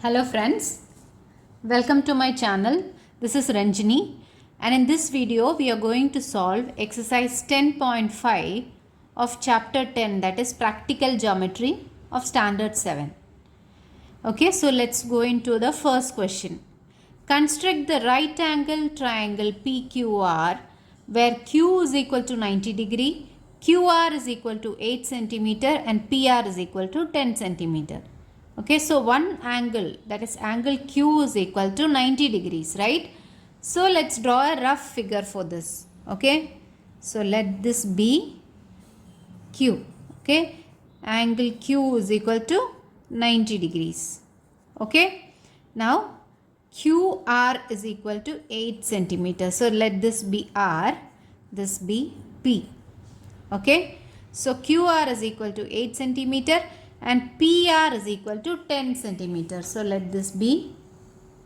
Hello friends, welcome to my channel. This is Ranjini and in this video we are going to solve exercise 10.5 of chapter 10, that is practical geometry of standard 7. Okay, so let's go into the first question. Construct the right angle triangle PQR where Q is equal to 90 degree, QR is equal to 8 centimeter and PR is equal to 10 centimeter. Okay, so one angle, that is angle Q is equal to 90 degrees, right? So let's draw a rough figure for this. Okay, so let this be Q. Okay, angle Q is equal to 90 degrees. Okay, now QR is equal to 8 centimeters. So let this be R, this be P. Okay, so QR is equal to 8 centimeter and PR is equal to 10 centimeter. So let this be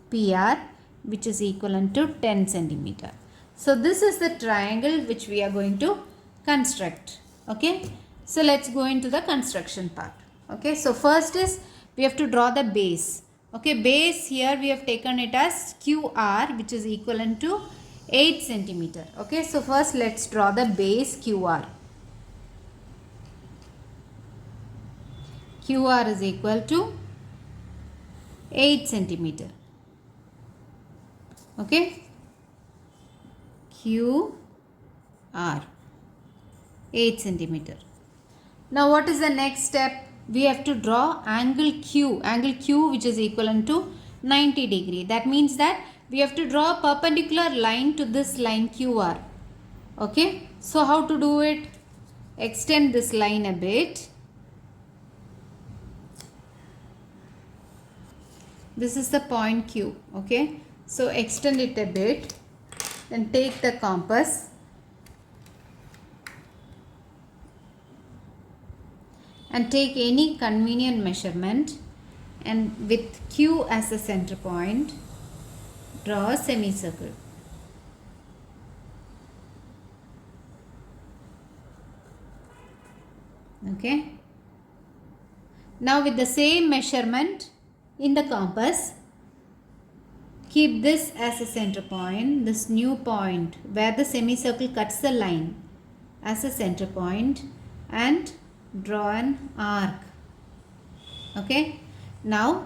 PR, which is equivalent to 10 centimeter. So this is the triangle which we are going to construct. Okay, so let's go into the construction part. Okay, so first is we have to draw the base. Okay, base here we have taken it as QR, which is equivalent to 8 centimeter. Okay, so first let's draw the base QR. QR is equal to 8 centimeter. Okay, QR 8 centimeter. Now what is the next step? We have to draw angle Q which is equivalent to 90 degree. That means that we have to draw a perpendicular line to this line QR. Okay, so how to do it? Extend this line a bit. This is the point Q. Okay, so extend it a bit, then take the compass and take any convenient measurement, and with Q as a center point, draw a semicircle. Okay, now with the same measurement in the compass, keep this as a center point, this new point where the semicircle cuts the line as a center point, and draw an arc. Okay, now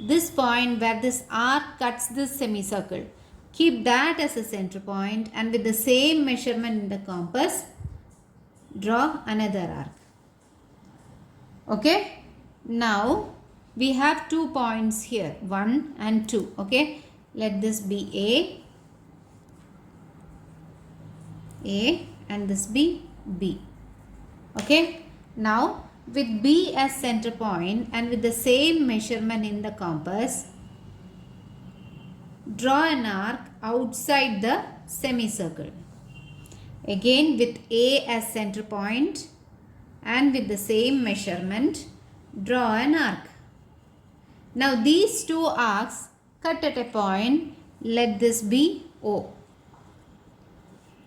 this point where this arc cuts this semicircle, keep that as a center point, and with the same measurement in the compass, draw another arc. Okay, now we have 2 points here, 1 and 2. Okay, let this be A and this be B. Okay, now with B as center point and with the same measurement in the compass, draw an arc outside the semicircle. Again with A as center point and with the same measurement, draw an arc. Now these two arcs cut at a point, let this be O.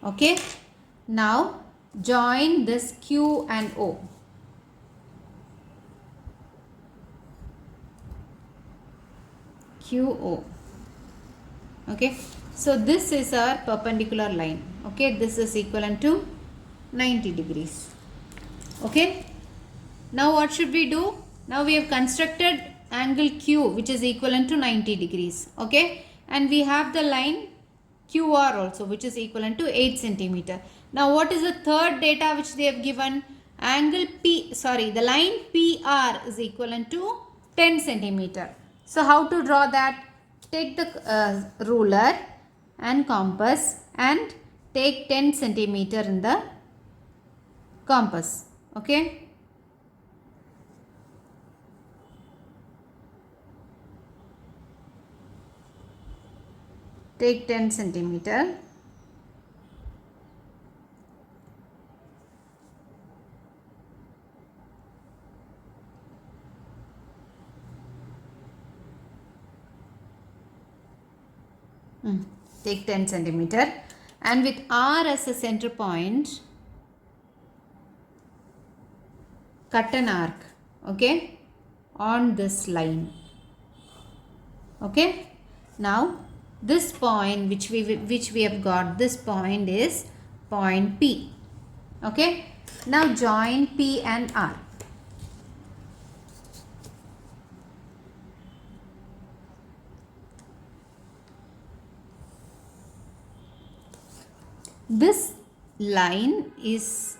Okay, now join this Q and O. QO. Okay, so this is our perpendicular line. Okay, this is equivalent to 90 degrees. Okay, now what should we do? Now we have constructed angle Q which is equivalent to 90 degrees. Okay, and we have the line QR also which is equivalent to 8 centimeter. Now what is the third data which they have given? The line PR is equivalent to 10 centimeter. So how to draw that? Take the ruler and compass and take 10 centimeter in the compass. Okay, take 10 centimeter. Take 10 centimeter and with R as a center point, cut an arc. Okay, on this line. Okay. Now this point which we have got, this point is point P. Okay. Now join P and R. This line is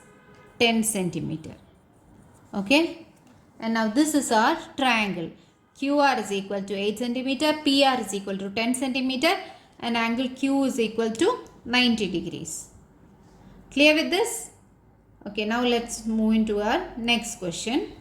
10 centimeter. Okay. And now this is our triangle. QR is equal to 8 centimeter, PR is equal to 10 centimeter, and angle Q is equal to 90 degrees. Clear with this? Okay, now let's move into our next question.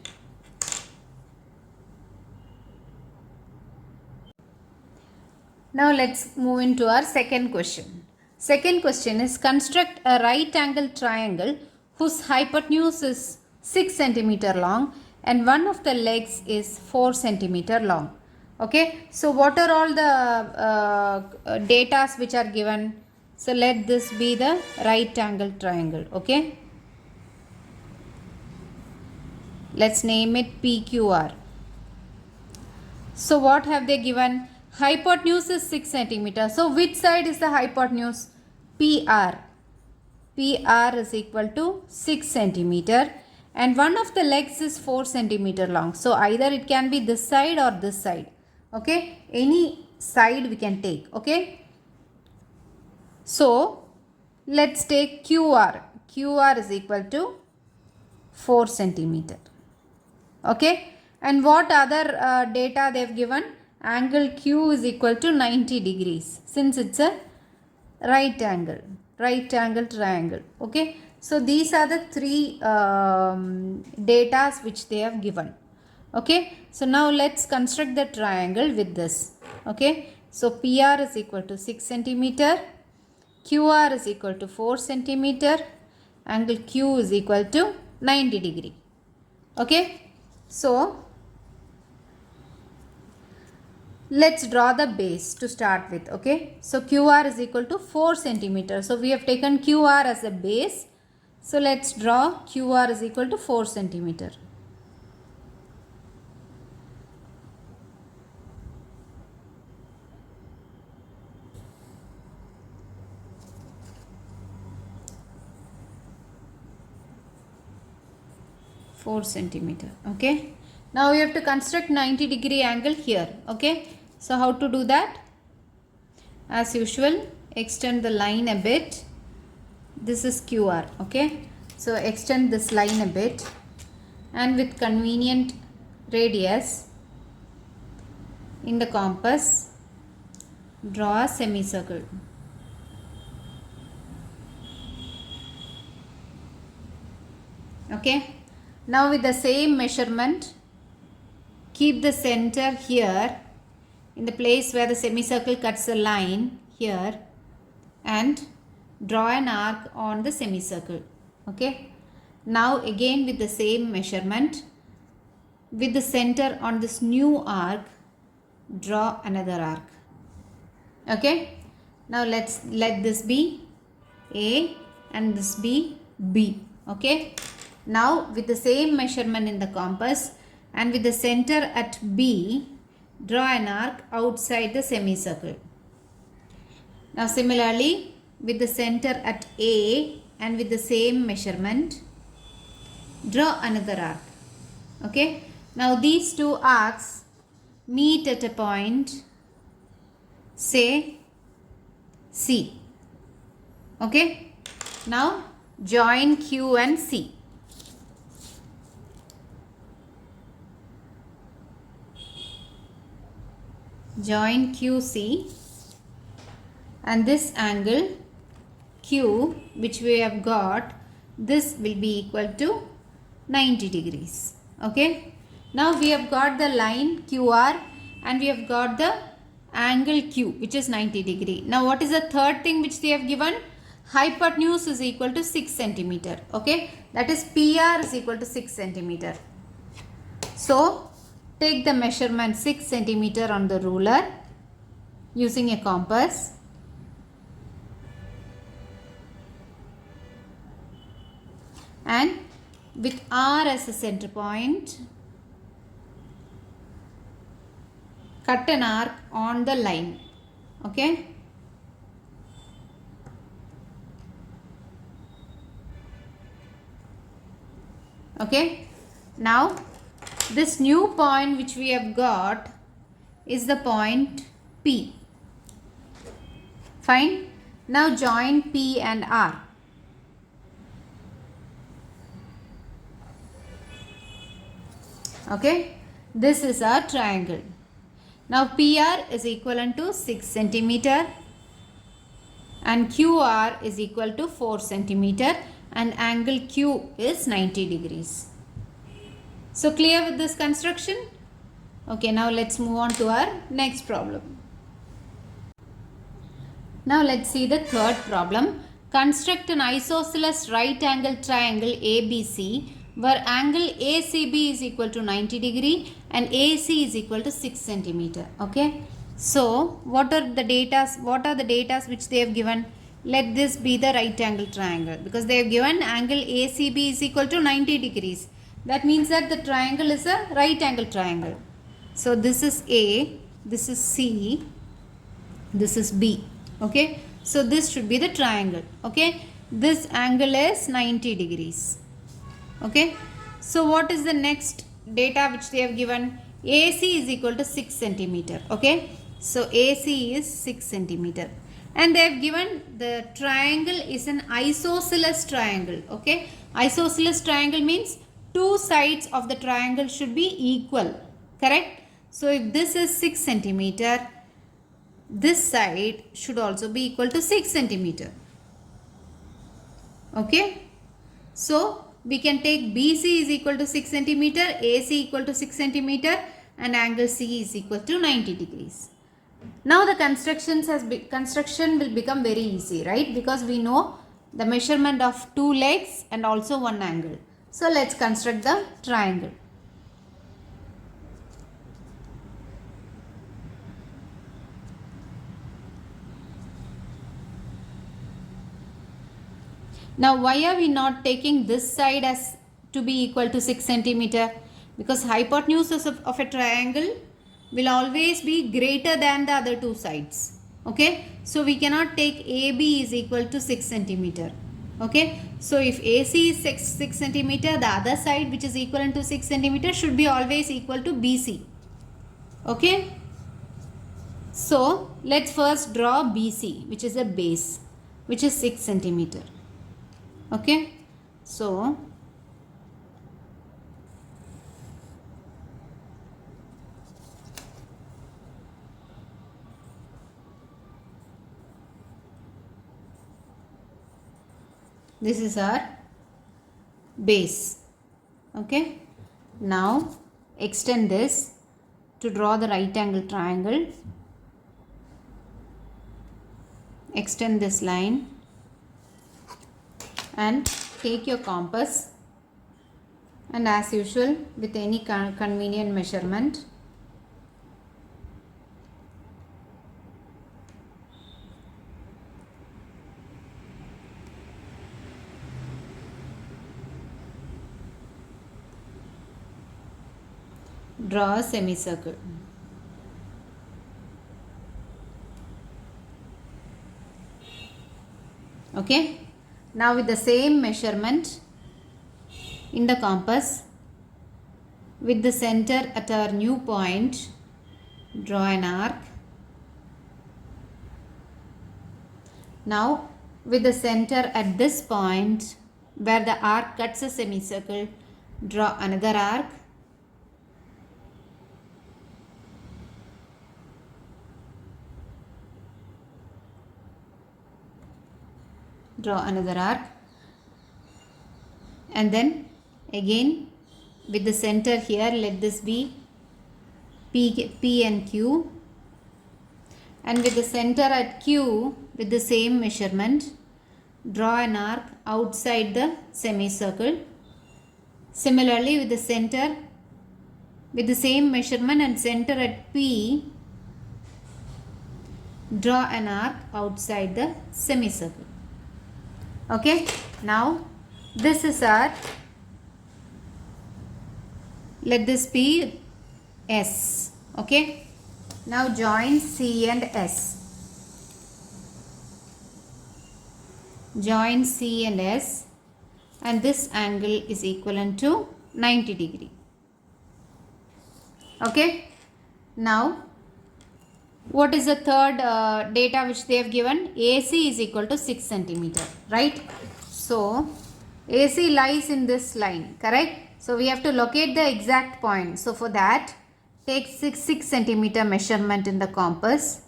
Now let's move into our second question. Second question is, construct a right angle triangle whose hypotenuse is 6 centimeter long and one of the legs is 4 centimeter long. Okay, so what are all the data which are given? So let this be the right angle triangle. Okay, let's name it PQR. So what have they given? Hypotenuse is 6 centimeter. So which side is the hypotenuse? PR. PR is equal to 6 centimeter and one of the legs is 4 centimeter long. So either it can be this side or this side. Okay, any side we can take. Okay, so let's take QR. QR is equal to 4 centimeter. Okay, and what other data they have given? Angle Q is equal to 90 degrees since it's a right angle triangle. Okay, so these are the three data which they have given. Okay, so now let's construct the triangle with this. Okay, so PR is equal to 6 centimeter, QR is equal to 4 centimeter, angle Q is equal to 90 degree. Okay, so let's draw the base to start with. Okay, so QR is equal to 4 centimeter. So we have taken QR as a base. So let's draw QR is equal to 4 centimeter. Okay, now we have to construct 90 degree angle here. Okay, so how to do that? As usual, extend the line a bit. This is QR. Okay, so extend this line a bit and with convenient radius in the compass, draw a semicircle. Okay, now with the same measurement, keep the center here in the place where the semicircle cuts the line here and draw an arc on the semicircle. Okay, now again with the same measurement, with the center on this new arc, draw another arc. Okay, now let this be A and this be B. Okay, now with the same measurement in the compass and with the center at B, draw an arc outside the semicircle. Now similarly with the center at A and with the same measurement, draw another arc. Okay, now these two arcs meet at a point, say C. Okay, now join Q and C. Join QC and this angle Q which we have got, this will be equal to 90 degrees. Okay, now we have got the line QR and we have got the angle Q which is 90 degree. Now what is the third thing which they have given? Hypotenuse is equal to 6 centimeter. Okay, that is PR is equal to 6 centimeter. So take the measurement 6 centimeter on the ruler using a compass. And with R as a center point, cut an arc on the line. Okay. Okay. Now this new point which we have got is the point P. Fine. Now join P and R. Okay. This is our triangle. Now PR is equivalent to 6 centimeter and QR is equal to 4 centimeter and angle Q is 90 degrees. So clear with this construction? Okay, now let's move on to our next problem. Now let's see the third problem. Construct an isosceles right angle triangle ABC where angle ACB is equal to 90 degree and AC is equal to 6 centimeter. Okay. So what are the data which they have given? Let this be the right angle triangle because they have given angle ACB is equal to 90 degrees. That means that the triangle is a right angle triangle. So this is A, this is C, this is B. Okay. So this should be the triangle. Okay. This angle is 90 degrees. Okay. So what is the next data which they have given? AC is equal to 6 centimeter. Okay. So AC is 6 centimeter. And they have given the triangle is an isosceles triangle. Okay. Isosceles triangle means two sides of the triangle should be equal. Correct. So if this is 6 centimeter, this side should also be equal to 6 centimeter. Okay. So we can take BC is equal to 6 centimeter, AC equal to 6 centimeter and angle C is equal to 90 degrees. Now the construction will become very easy, right? Because we know the measurement of two legs and also one angle. So let's construct the triangle. Now why are we not taking this side as to be equal to 6 centimeter? Because hypotenuse of a triangle will always be greater than the other two sides. Okay. So we cannot take AB is equal to 6 centimeter. Okay. So if AC is 6 centimeter, the other side which is equivalent to 6 centimeter should be always equal to BC. Okay. So let's first draw BC, which is a base, which is 6 centimeter. Okay. So this is our base. Okay. Now extend this to draw the right angle triangle. Extend this line and take your compass and as usual with any convenient measurement draw a semicircle. Okay. Now with the same measurement in the compass, with the center at our new point, draw an arc. Now with the center at this point where the arc cuts a semicircle, draw another arc. Draw another arc and then again with the center here let this be P and Q, and with the center at Q with the same measurement draw an arc outside the semicircle. Similarly with the center with the same measurement and center at P, draw an arc outside the semicircle. Okay. Now this is our, let this be S. Okay. Now join C and S. Join C and S, and this angle is equivalent to 90 degree. Okay. Now what is the third data which they have given? AC is equal to 6 centimeter, right? So AC lies in this line, correct? So we have to locate the exact point. So for that, take 6 centimeter measurement in the compass,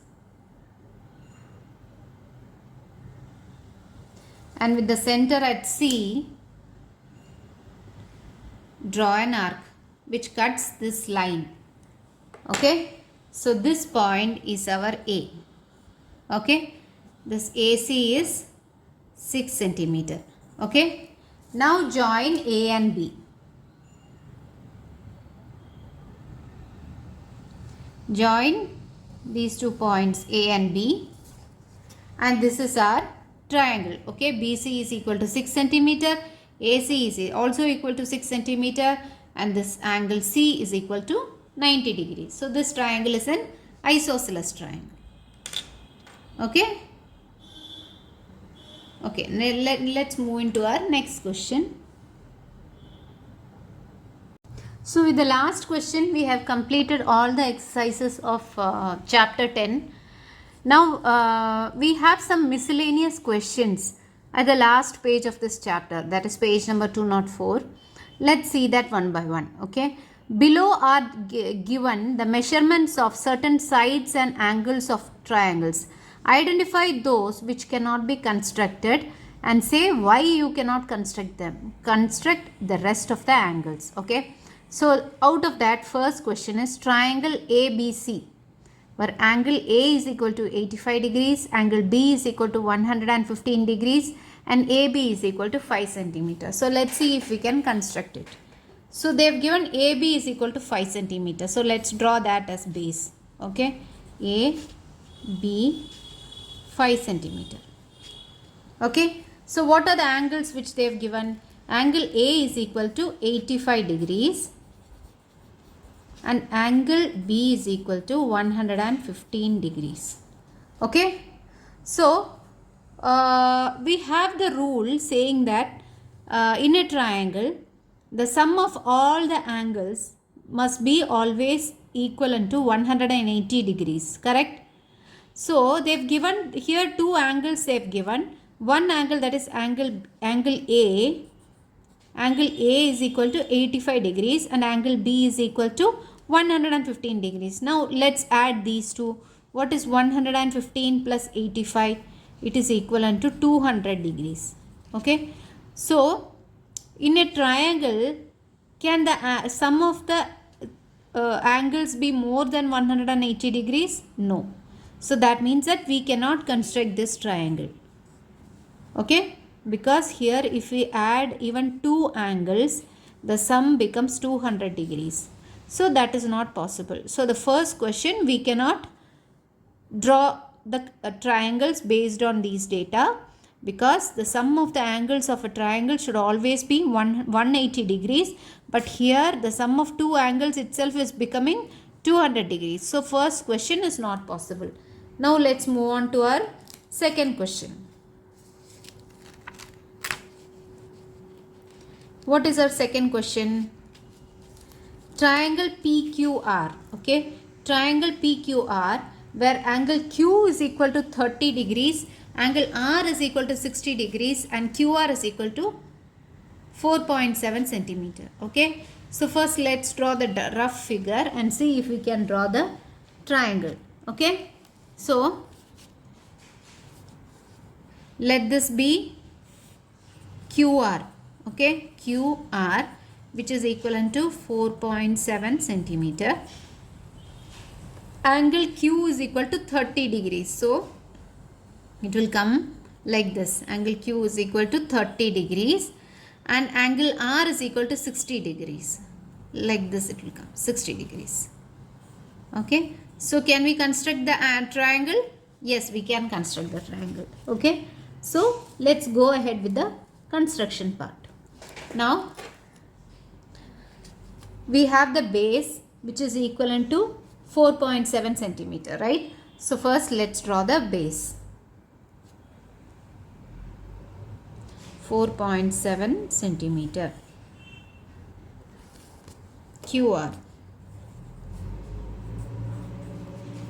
and with the center at C, draw an arc which cuts this line. Okay, so this point is our A. Okay, this AC is 6 centimeter. Okay, now join A and B. Join these 2 points A and B, and this is our triangle. Okay, BC is equal to 6 centimeter, AC is also equal to 6 centimeter, and this angle C is equal to 90 degrees. So this triangle is an isosceles triangle. Okay. Okay, let's move into our next question. So with the last question, we have completed all the exercises of chapter 10. Now we have some miscellaneous questions at the last page of this chapter, that is page number 204. Let's see that one by one. Okay. Below are given the measurements of certain sides and angles of triangles. Identify those which cannot be constructed and say why you cannot construct them. Construct the rest of the angles. Okay. So out of that, first question is triangle ABC, where angle A is equal to 85 degrees, angle B is equal to 115 degrees, and AB is equal to 5 centimeters. So let's see if we can construct it. So they have given AB is equal to 5 centimeters. So let's draw that as base. Okay, A, B, 5 centimeter. Okay, so what are the angles which they have given? Angle A is equal to 85 degrees. And angle B is equal to 115 degrees. Okay. So, we have the rule saying that in a triangle, the sum of all the angles must be always equivalent to 180 degrees. Correct? So, they have given here two angles they have given. One angle, that is angle A. Angle A is equal to 85 degrees and angle B is equal to 115 degrees. Now let's add these two. What is 115 plus 85? It is equivalent to 200 degrees. Okay. So in a triangle, can the sum of the angles be more than 180 degrees? No. So that means that we cannot construct this triangle. Okay. Because here if we add even two angles, the sum becomes 200 degrees. So that is not possible. So the first question, we cannot draw the triangles based on these data, because the sum of the angles of a triangle should always be 180 degrees. But here the sum of two angles itself is becoming 200 degrees. So first question is not possible. Now let's move on to our second question. What is our second question? Triangle PQR. Okay, triangle PQR, where angle Q is equal to 30 degrees, angle R is equal to 60 degrees, and QR is equal to 4.7 centimeter. Okay, so first let's draw the rough figure and see if we can draw the triangle. Okay, so let this be QR. Okay, QR, which is equivalent to 4.7 centimeter. Angle Q is equal to 30 degrees. So it will come like this. Angle Q is equal to 30 degrees and angle R is equal to 60 degrees. Like this it will come, 60 degrees. Okay, so can we construct the triangle? Yes, we can construct the triangle. Okay, so let's go ahead with the construction part. Now we have the base which is equivalent to 4.7 centimeter, right? So first let's draw the base. 4.7 centimeter. QR.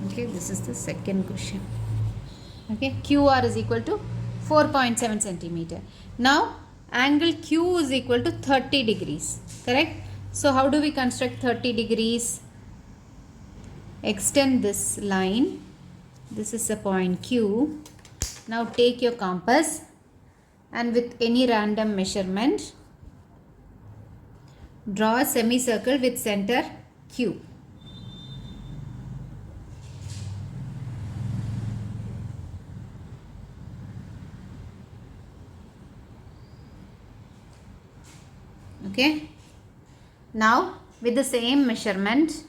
Okay, this is the second question. Okay, QR is equal to 4.7 centimeter. Now angle Q is equal to 30 degrees, correct? So how do we construct 30 degrees? Extend this line. This is a point Q. Now take your compass and with any random measurement, draw a semicircle with center Q. Okay. Now with the same measurement,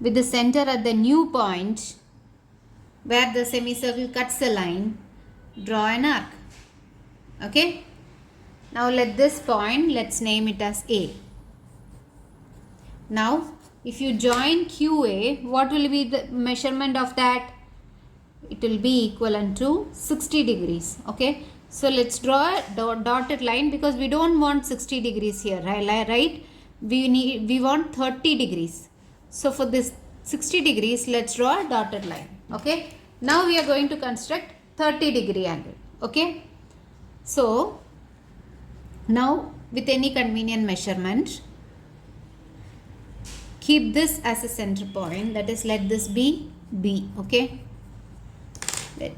with the center at the new point where the semicircle cuts the line, draw an arc. Okay. Now let this point, let's name it as A. Now if you join QA, what will be the measurement of that? It will be equivalent to 60 degrees. Okay. So let's draw a dotted line because we don't want 60 degrees here, right? We want 30 degrees. So for this 60 degrees, let's draw a dotted line. Okay. Now we are going to construct 30 degree angle. Okay. So now with any convenient measurement, keep this as a center point. That is, let this be B. Okay.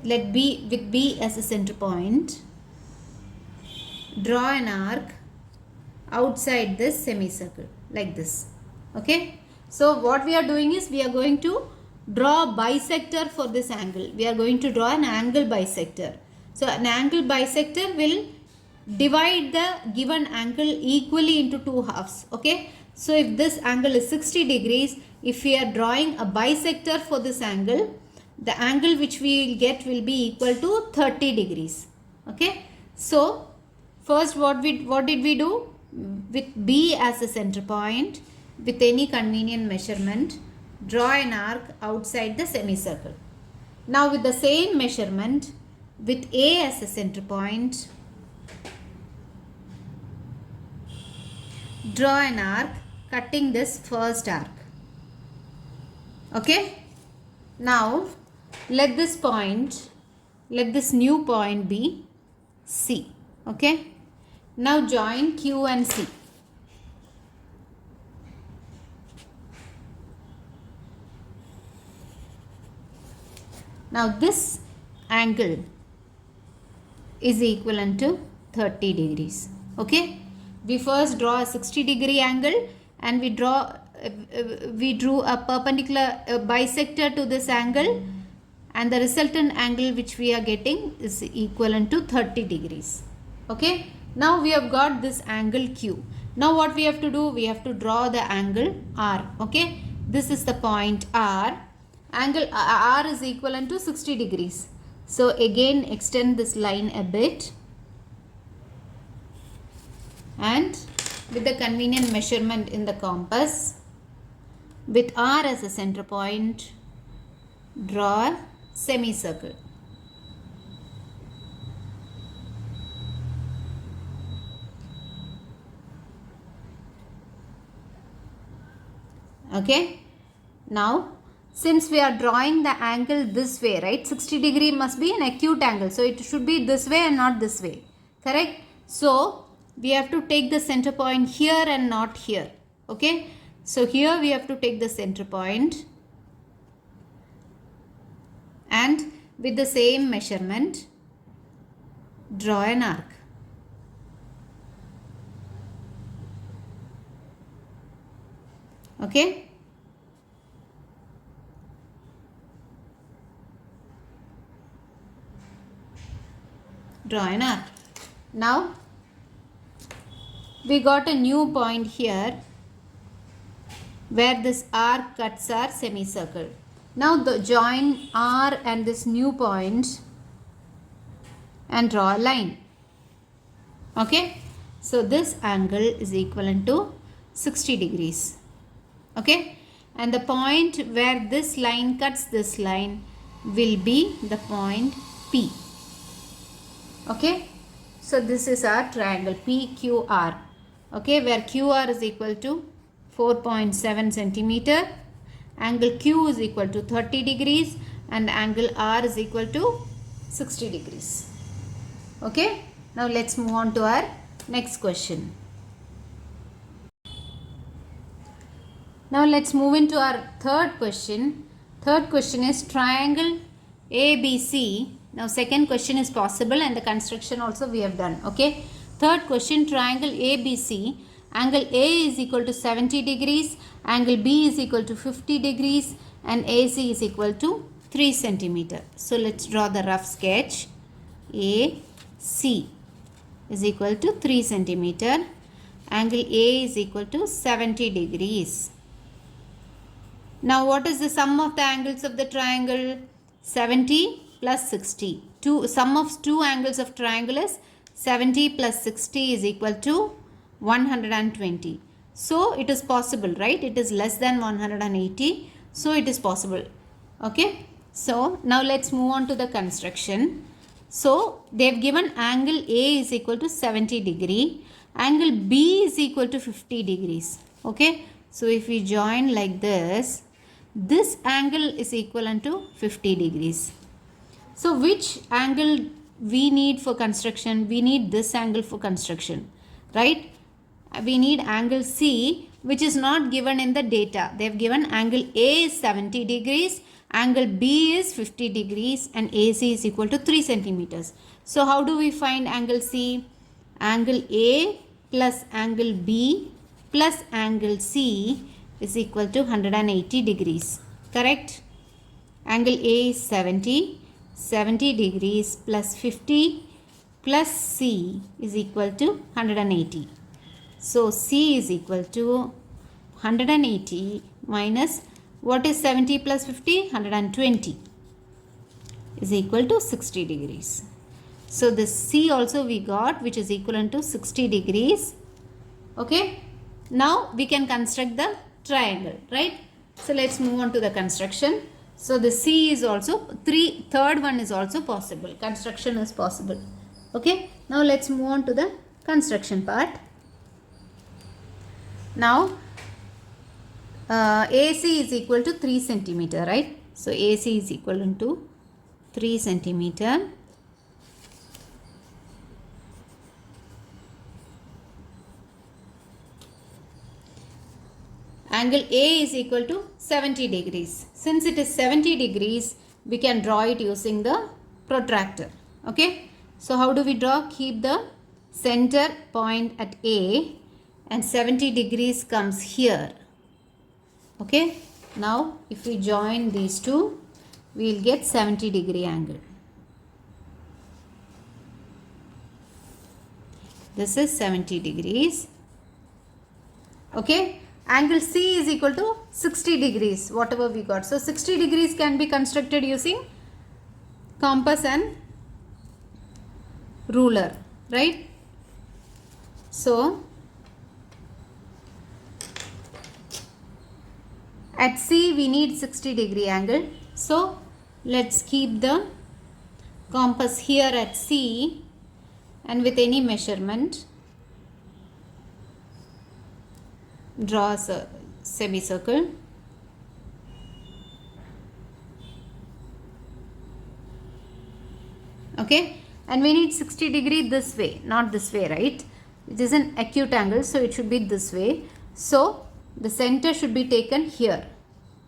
Let B with B as a center point. Draw an arc outside this semicircle like this. Okay. So what we are doing is we are going to draw a bisector for this angle. We are going to draw an angle bisector. So an angle bisector will divide the given angle equally into two halves. Okay. So if this angle is 60 degrees, if we are drawing a bisector for this angle, the angle which we will get will be equal to 30 degrees. Okay. So first what did we do? With B as a center point, with any convenient measurement, draw an arc outside the semicircle. Now with the same measurement, with A as a center point, draw an arc cutting this first arc. Okay. Now let this new point be C. Okay. Now join Q and C. Now this angle is equivalent to 30 degrees. Okay. We first draw a 60 degree angle and we drew a perpendicular bisector to this angle, and the resultant angle which we are getting is equivalent to 30 degrees. Okay. Now we have got this angle Q. Now what we have to do? We have to draw the angle R. Okay. This is the point R. Angle R is equivalent to 60 degrees. So again extend this line a bit, and with the convenient measurement in the compass, with R as a center point, draw a semicircle. Okay. Now since we are drawing the angle this way, right, 60 degree must be an acute angle, so it should be this way and not this way, correct? So we have to take the center point here and not here. Okay. So here we have to take the center point, and with the same measurement, draw an arc. Okay. Draw an arc. Now we got a new point here where this arc cuts our semicircle. Now join R and this new point and draw a line. Okay. So this angle is equivalent to 60 degrees. Okay. and the point where this line cuts this line will be the point P. Okay, so this is our triangle PQR. Okay, where QR is equal to 4.7 centimeter, angle Q is equal to 30 degrees and angle R is equal to 60 degrees. Okay, now let's move on to our next question. Now let's move into our third question. Third question is triangle ABC. Now second question is possible and the construction also we have done. Okay, third question, triangle ABC, angle A is equal to 70 degrees, angle B is equal to 50 degrees and AC is equal to 3 centimeter. So let's draw the rough sketch. AC is equal to 3 centimeter, angle A is equal to 70 degrees. Now what is the sum of the angles of the triangle? 70 plus 60. Sum of two angles of triangle is 70 plus 60 is equal to 120. So it is possible, right? It is less than 180. So it is possible. Okay. So now let's move on to the construction. So they have given angle A is equal to 70 degree. Angle B is equal to 50 degrees. Okay. So if we join like this angle is equivalent to 50 degrees. So which angle we need for construction? We need this angle for construction, right? We need angle C, which is not given in the data. They have given angle A is 70 degrees, angle B is 50 degrees and AC is equal to 3 centimeters. So how do we find angle C? Angle A plus angle B plus angle C is equal to 180 degrees. Correct? Angle A is 70 degrees plus 50 plus C is equal to 180. So C is equal to 180 minus what is 70 plus 50? 120 is equal to 60 degrees. So this C also we got, which is equivalent to 60 degrees. Okay. Now we can construct the triangle, right? So let's move on to the construction. So the C is also third one is also possible. Construction is possible. Okay. Now let's move on to the construction part. Now AC is equal to 3 centimeter, right? So AC is equivalent to 3 centimeter. Angle A is equal to 70 degrees. Since it is 70 degrees, we can draw it using the protractor. Okay. So how do we draw? Keep the center point at A and 70 degrees comes here. Okay. Now if we join these two, we will get 70 degree angle. This is 70 degrees. Okay. Angle C is equal to 60 degrees, whatever we got. So 60 degrees can be constructed using compass and ruler, right? So at C we need 60 degree angle. So let's keep the compass here at C and with any measurement draw a semicircle. Okay, and we need 60 degree this way, not this way, right? It is an acute angle, so it should be this way. So the center should be taken here,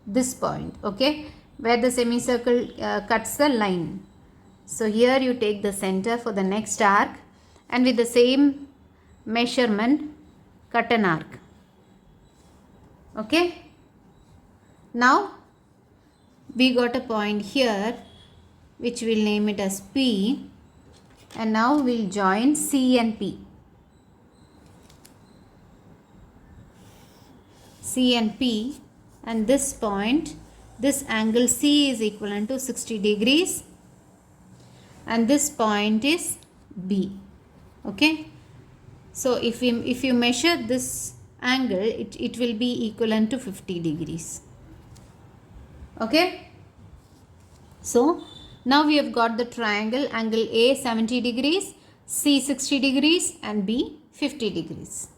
this point, okay, where the semicircle cuts the line. So here you take the center for the next arc and with the same measurement cut an arc. Okay. Now we got a point here which we'll name it as P, and now we'll join C and P. C and P, and this point, this angle C is equivalent to 60 degrees and this point is B. Okay. So if you measure this angle, it will be equivalent to 50 degrees. Okay. So now we have got the triangle, angle A 70 degrees, C 60 degrees and B 50 degrees.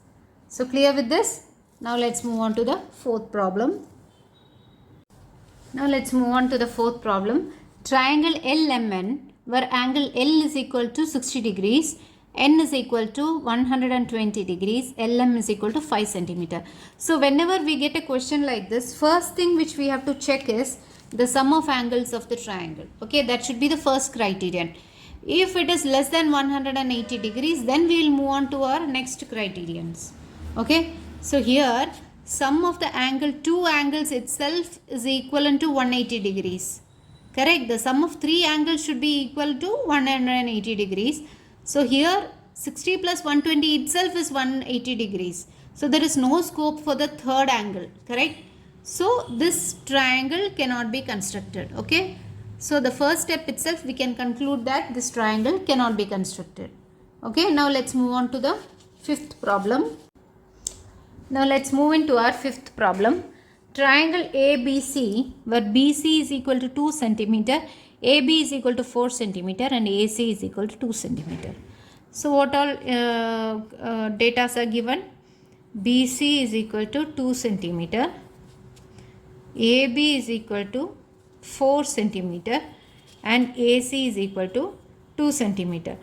So clear with this? Now let's move on to the fourth problem. Now let's move on to the fourth problem. Triangle LMN, where angle L is equal to 60 degrees, N is equal to 120 degrees, LM is equal to 5 centimeter. So whenever we get a question like this, first thing which we have to check is the sum of angles of the triangle. Okay, that should be the first criterion. If it is less than 180 degrees, then we will move on to our next criterions. Okay, so here sum of the angle, two angles itself is equivalent to 180 degrees. Correct, the sum of three angles should be equal to 180 degrees. So here 60 plus 120 itself is 180 degrees. So there is no scope for the third angle. Correct. So this triangle cannot be constructed. Okay. So the first step itself we can conclude that this triangle cannot be constructed. Okay. Now let's move on to the fifth problem. Now let's move into our fifth problem. Triangle ABC, where BC is equal to 2 centimeter, AB is equal to 4 centimeter and AC is equal to 2 centimeter. So what all data are given? BC is equal to 2 centimeter, AB is equal to 4 centimeter and AC is equal to 2 centimeter.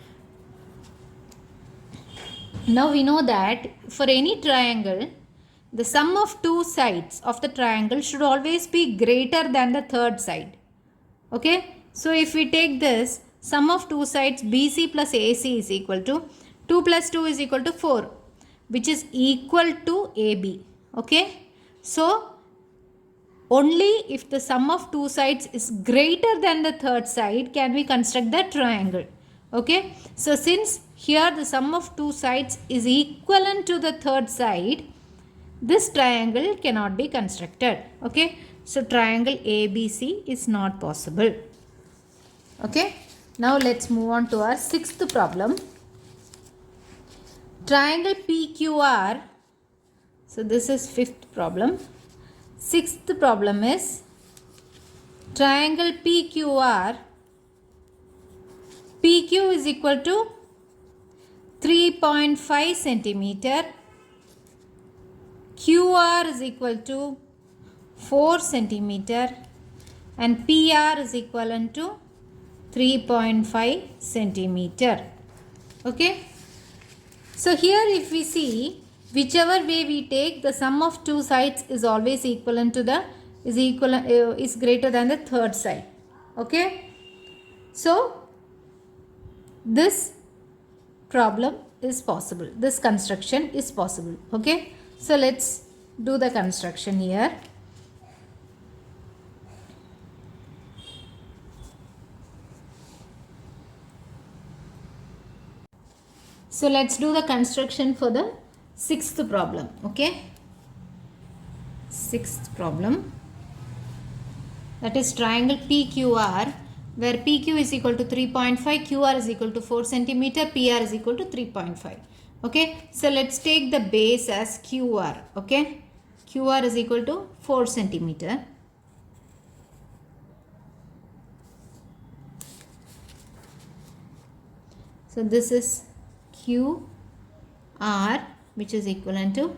Now we know that for any triangle, the sum of two sides of the triangle should always be greater than the third side. Okay. So if we take this, sum of two sides BC plus AC is equal to 2 plus 2 is equal to 4, which is equal to AB. Okay. So only if the sum of two sides is greater than the third side can we construct the triangle. Okay. So since here the sum of two sides is equivalent to the third side, this triangle cannot be constructed. Okay. So triangle ABC is not possible. Okay. Now let's move on to our sixth problem. Triangle PQR. So this is fifth problem. Sixth problem is triangle PQR. PQ is equal to 3.5 centimeter. QR is equal to 4 centimeter and PR is equivalent to 3.5 centimeter. Okay. So here if we see, whichever way we take, the sum of two sides is always equivalent to the is greater than the third side. Okay. So this problem is possible. This construction is possible. Okay. So let's do the construction here. So let's do the construction for the sixth problem. Okay. Sixth problem, that is triangle PQR, where PQ is equal to 3.5, QR is equal to 4 centimeter, PR is equal to 3.5. Okay. So let's take the base as QR. Okay. QR is equal to 4 centimeter. So this is QR, which is equivalent to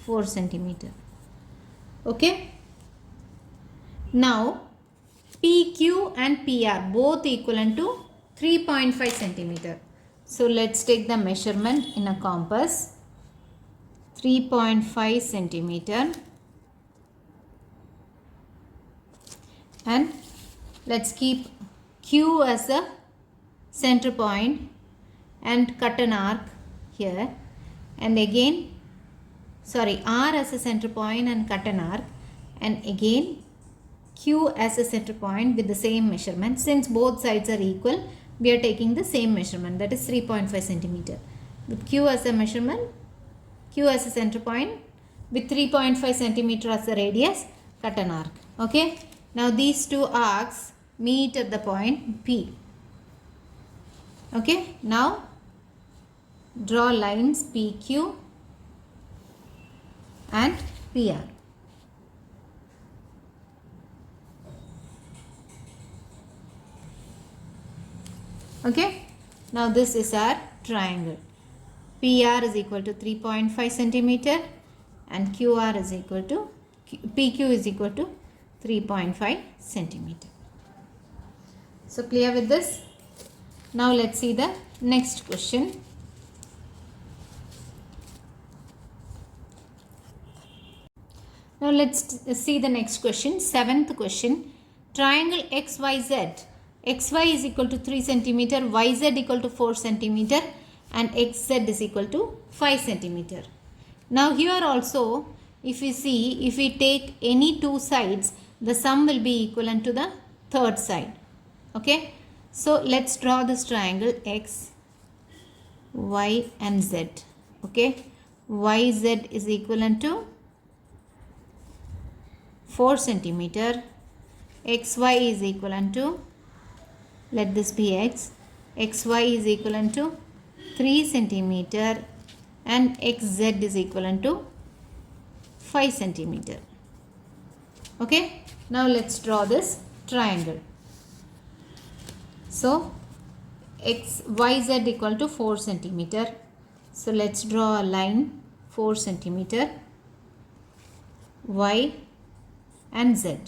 4 centimeter. Okay. Now PQ and PR both equivalent to 3.5 centimeter. So let's take the measurement in a compass. 3.5 centimeter and let's keep Q as a center point and cut an arc here, and again R as a center point and cut an arc, and again Q as a center point with the same measurement. Since both sides are equal, we are taking the same measurement, that is 3.5 centimeter. With Q as a measurement, Q as a center point with 3.5 centimeter as the radius, cut an arc. Okay. Now these two arcs meet at the point P. Okay. Now draw lines PQ and PR. Okay. Now this is our triangle. PR is equal to 3.5 centimeter and QR is equal to PQ is equal to 3.5 centimeter. So clear with this? Now let's see the next question. Now let's see the next question. Seventh question. Triangle XYZ. XY is equal to 3 centimeter, YZ equal to 4 centimeter and XZ is equal to 5 centimeter. Now here also, if we take any two sides, the sum will be equivalent to the third side. Okay. So let's draw this triangle X, Y and Z. Okay. YZ is equivalent to 4 centimeter. XY is equivalent to, let this be X. XY is equivalent to 3 centimeter and XZ is equivalent to 5 centimeter. Okay. Now let's draw this triangle. So YZ equal to 4 centimeter. So let's draw a line 4 centimeter, Y and Z.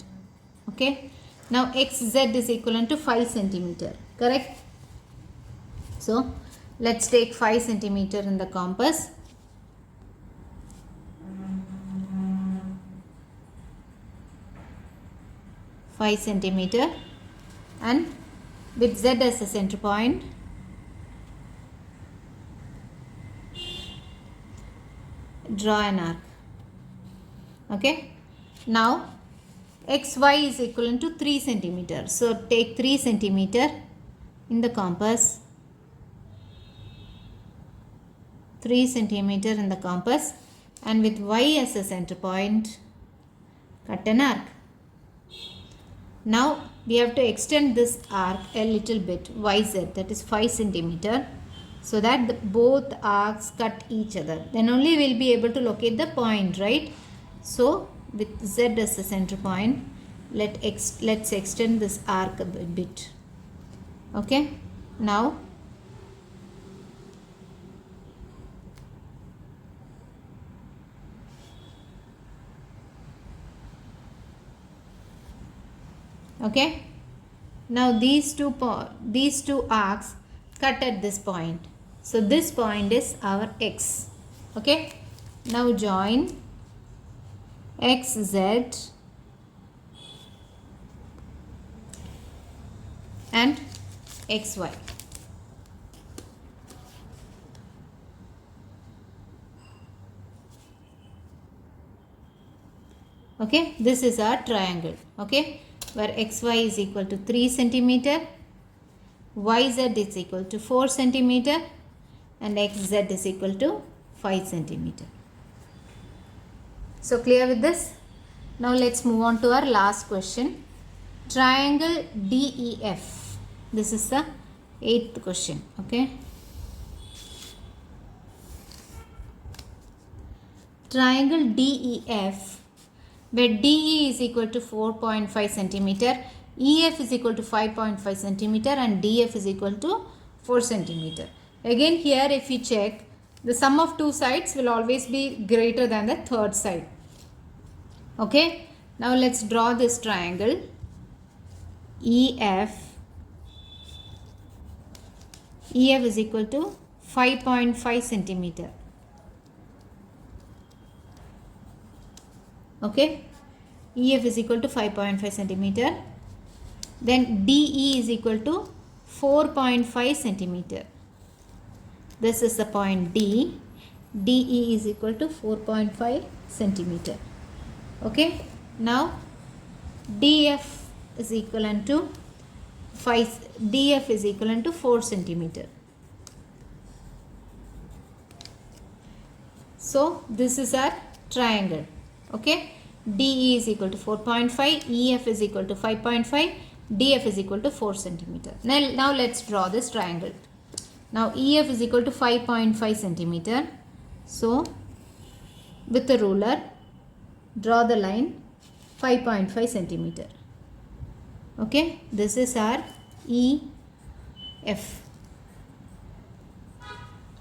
Okay. Now XZ is equivalent to 5 centimeter. Correct? So let's take 5 centimeter in the compass. Five centimeter, and with Z as the center point, draw an arc. Okay. Now XY is equivalent to 3 centimeter. So take 3 centimeter in the compass. 3 centimeter in the compass, and with Y as a center point, cut an arc. Now we have to extend this arc a little bit, YZ, that is 5 centimeter, so that both arcs cut each other. Then only we will be able to locate the point, right? So with Z as the center point, let's extend this arc a bit. Okay. Now okay. Now these two arcs cut at this point. So this point is our X. Okay. Now join XZ and XY. Okay. This is our triangle. Okay. Where XY is equal to 3 centimeter, YZ is equal to 4 centimeter and XZ is equal to 5 centimeter. So clear with this? Now let's move on to our last question. Triangle DEF. This is the 8th question. Okay. Triangle DEF, where DE is equal to 4.5 centimeter, EF is equal to 5.5 centimeter and DF is equal to 4 centimeter. Again here if you check, the sum of two sides will always be greater than the third side. Okay. Now let's draw this triangle EF. EF is equal to 5.5 centimeter. Okay. EF is equal to 5.5 centimeter. Then DE is equal to 4.5 centimeter. This is the point D. DE is equal to 4.5 centimeter. Okay. Now DF is equivalent to 4 centimeter. So this is our triangle. Okay. DE is equal to 4.5, EF is equal to 5.5, DF is equal to 4 centimeter. Now let's draw this triangle. Now EF is equal to 5.5 centimeter. So with the ruler, draw the line 5.5 centimeter. Okay. This is our EF.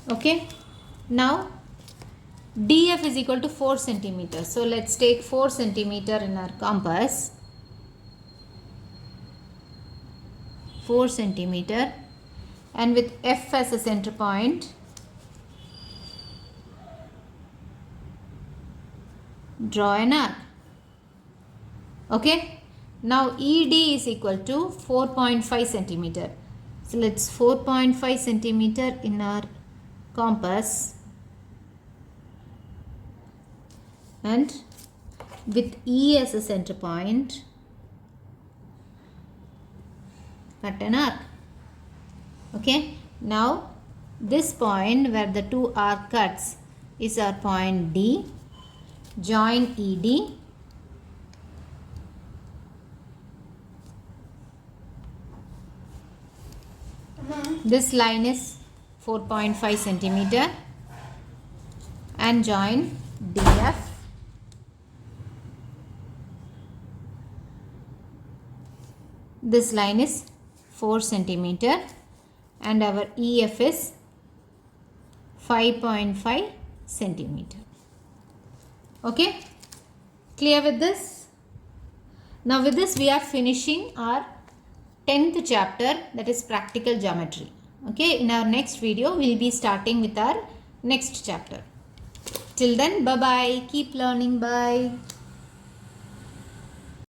Okay. Now DF is equal to 4 centimeters. So let's take 4 centimeter in our compass. 4 centimeter, and with F as a center point, draw an arc. Okay. Now ED is equal to 4.5 centimeter. So let's 4.5 centimeter in our compass, and with E as a center point, cut an arc. Okay. Now this point where the two arc cuts is our point D. Join ED. This line is 4.5 centimeter, and join DF. This line is 4 centimeter, and our EF is 5.5 centimeter. Okay, clear with this? Now with this we are finishing our 10th chapter, that is practical geometry. Okay, in our next video we will be starting with our next chapter. Till then, bye bye, keep learning, bye.